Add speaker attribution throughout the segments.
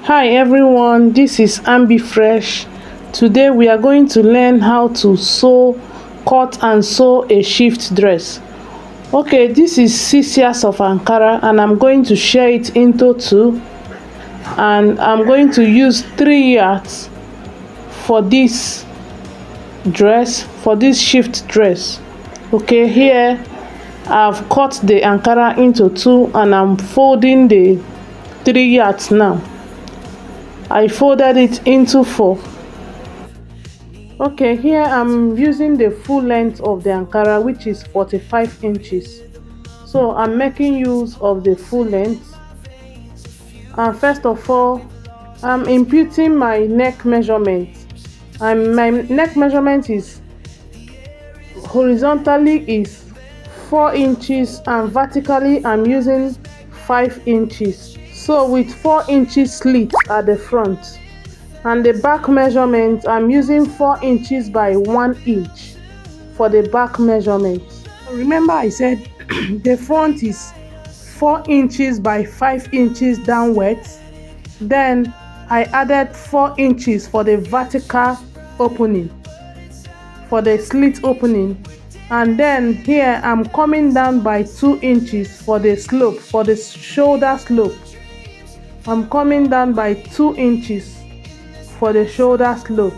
Speaker 1: Hi everyone, this is Ambi Fresh. Today we are going to learn how to cut and sew a shift dress. Okay, this is 6 yards of Ankara and I'm going to share it into two, and I'm going to use 3 yards for this shift dress. Okay, here I've cut the Ankara into two and I'm folding the 3 yards now. I folded it into four. Okay, here I'm using the full length of the Ankara, which is 45 inches. So I'm making use of the full length. And first of all, I'm imputing my neck measurement. And my neck measurement is horizontally is 4 inches and vertically I'm using 5 inches. So with 4 inches slit at the front. And the back measurement, I'm using 4 inches by 1 inch for the back measurement. Remember I said the front is 4 inches by 5 inches downwards. Then I added 4 inches for the vertical opening, for the slit opening. And then here I'm coming down by 2 inches for the slope, for the shoulder slope. I'm coming down by 2 inches for the shoulder slope.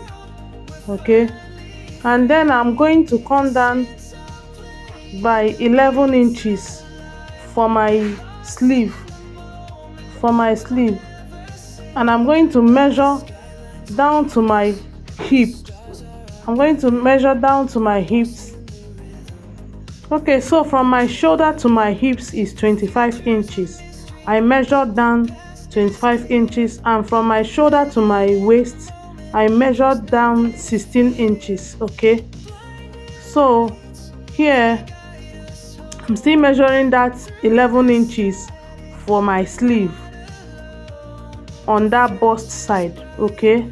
Speaker 1: Okay, and then I'm going to come down by 11 inches for my sleeve, and I'm going to measure down to my hip. Okay, so from my shoulder to my hips is 25 inches. I measured down 25 inches, and from my shoulder to my waist I measured down 16 inches. Okay, so here I'm still measuring that 11 inches for my sleeve on that bust side. Okay,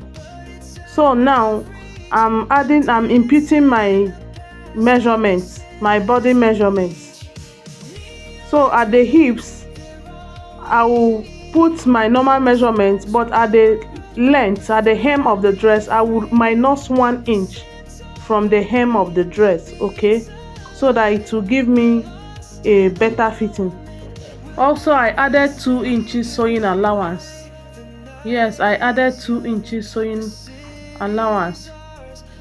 Speaker 1: so now I'm imputing my measurements, my body measurements. So at the hips I will put my normal measurements, but at the length, at the hem of the dress, I will minus 1 inch from the hem of the dress. Okay, so that it will give me a better fitting. Also, I added 2 inches sewing allowance. Yes, I added 2 inches sewing allowance.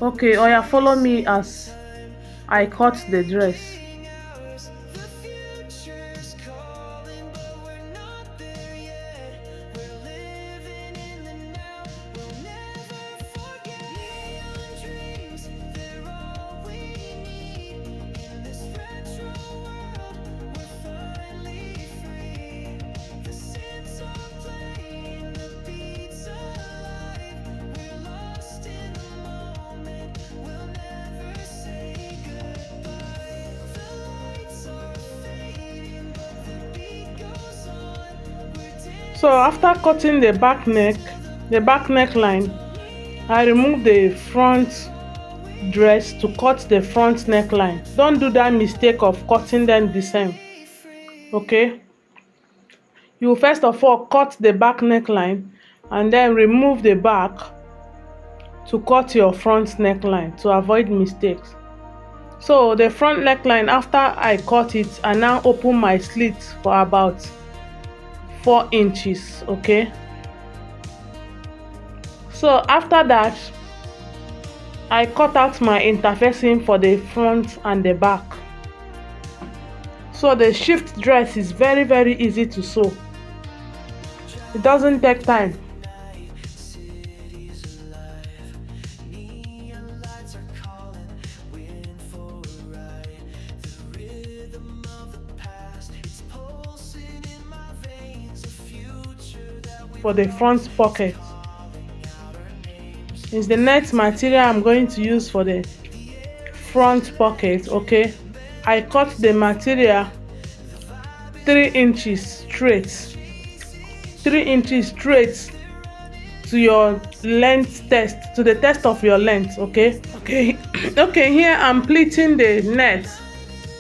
Speaker 1: Okay, oya, follow me as I cut the dress. So after cutting the back neckline, I remove the front dress to cut the front neckline. Don't do that mistake of cutting them the same. Okay, you first of all cut the back neckline and then remove the back to cut your front neckline to avoid mistakes. So the front neckline, after I cut it, I now open my slit for about 4 inches. Okay, so after that I cut out my interfacing for the front and the back. So the shift dress is very easy to sew. It doesn't take time. For the front pocket is the next material I'm going to use for the front pocket. Okay, I cut the material 3 inches straight, 3 inches straight to your length test, to the test of your length. Okay, here I'm pleating the net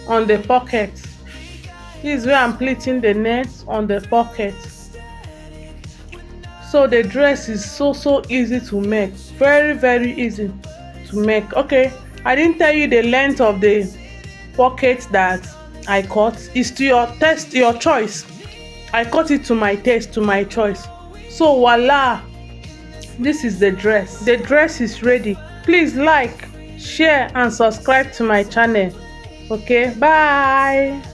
Speaker 1: on the pocket. This is where I'm pleating the net on the pocket. So the dress is so easy to make, very easy to make. Okay, I didn't tell you the length of the pocket that I cut. It's to your taste, your choice. I cut it to my taste, to my choice. So voila, this is the dress. The dress is ready. Please like, share and subscribe to my channel. Okay, bye.